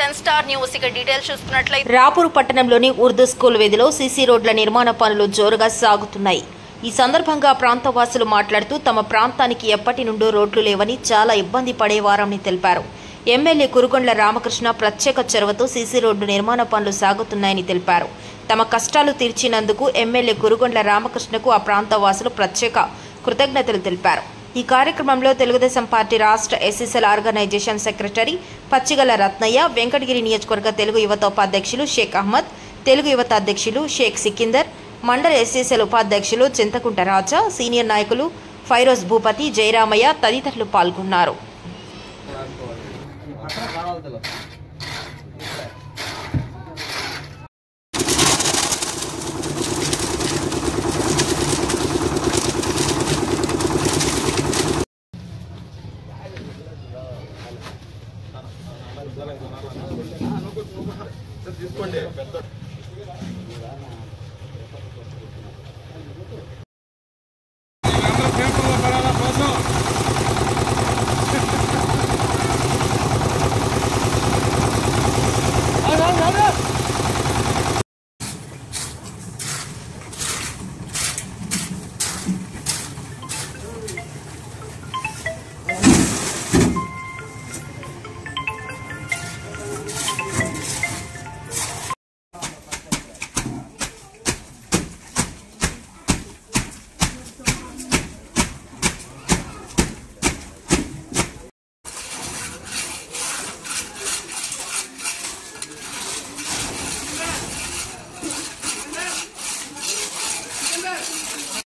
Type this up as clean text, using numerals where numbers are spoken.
10 news ఇక details చూస్తున్నట్లయితే రాపూర్ పట్టణంలోని ఉర్దూ స్కూల్ వీధిలో సీసీ రోడ్ల నిర్మాణ పనులు జోరుగా సాగుతున్నాయి. ఈ సందర్భంగా ప్రాంతవాసులు మాట్లాడుతూ తమ ప్రాంతానికి ఎప్పటి నుండో రోడ్లు లేవని చాలా ఇబ్బంది పడేవారని తెలిపారు. ఎమ్మెల్యే కురుగొండ్ల రామకృష్ణ ప్రత్యేక చొరవతో సీసీ రోడ్డు నిర్మాణ పనులు సాగుతున్నాయని తెలిపారు. తమ కష్టాలు తీర్చినందుకు ఎమ్మెల్యే కురుగొండ్ల రామకృష్ణకు ఆ ప్రాంతవాసులు ప్రత్యేక కృతజ్ఞతలు తెలిపారు. ఈ కార్యక్రమంలో తెలుగుదేశం పార్టీ రాష్ట్ర SSL organisation secretary Pachigala Ratnaiah, Venkatagiri నియోజకవర్గ తెలుగు యువత ఉపాధ్యక్షులు షేక్ అహ్మద్, తెలుగు యువత అధ్యక్షులు షేక్ సికిందర్, మండల ఎస్ఎస్ఎల్ ఉపాధ్యక్షులు చింతకుంట రాజా, సీనియర్ నాయకులు ఫైరోజ్ భూపతి, జయరామయ్య తదితరులు పాల్గొన్నారు. తీసుకోండి. కోసం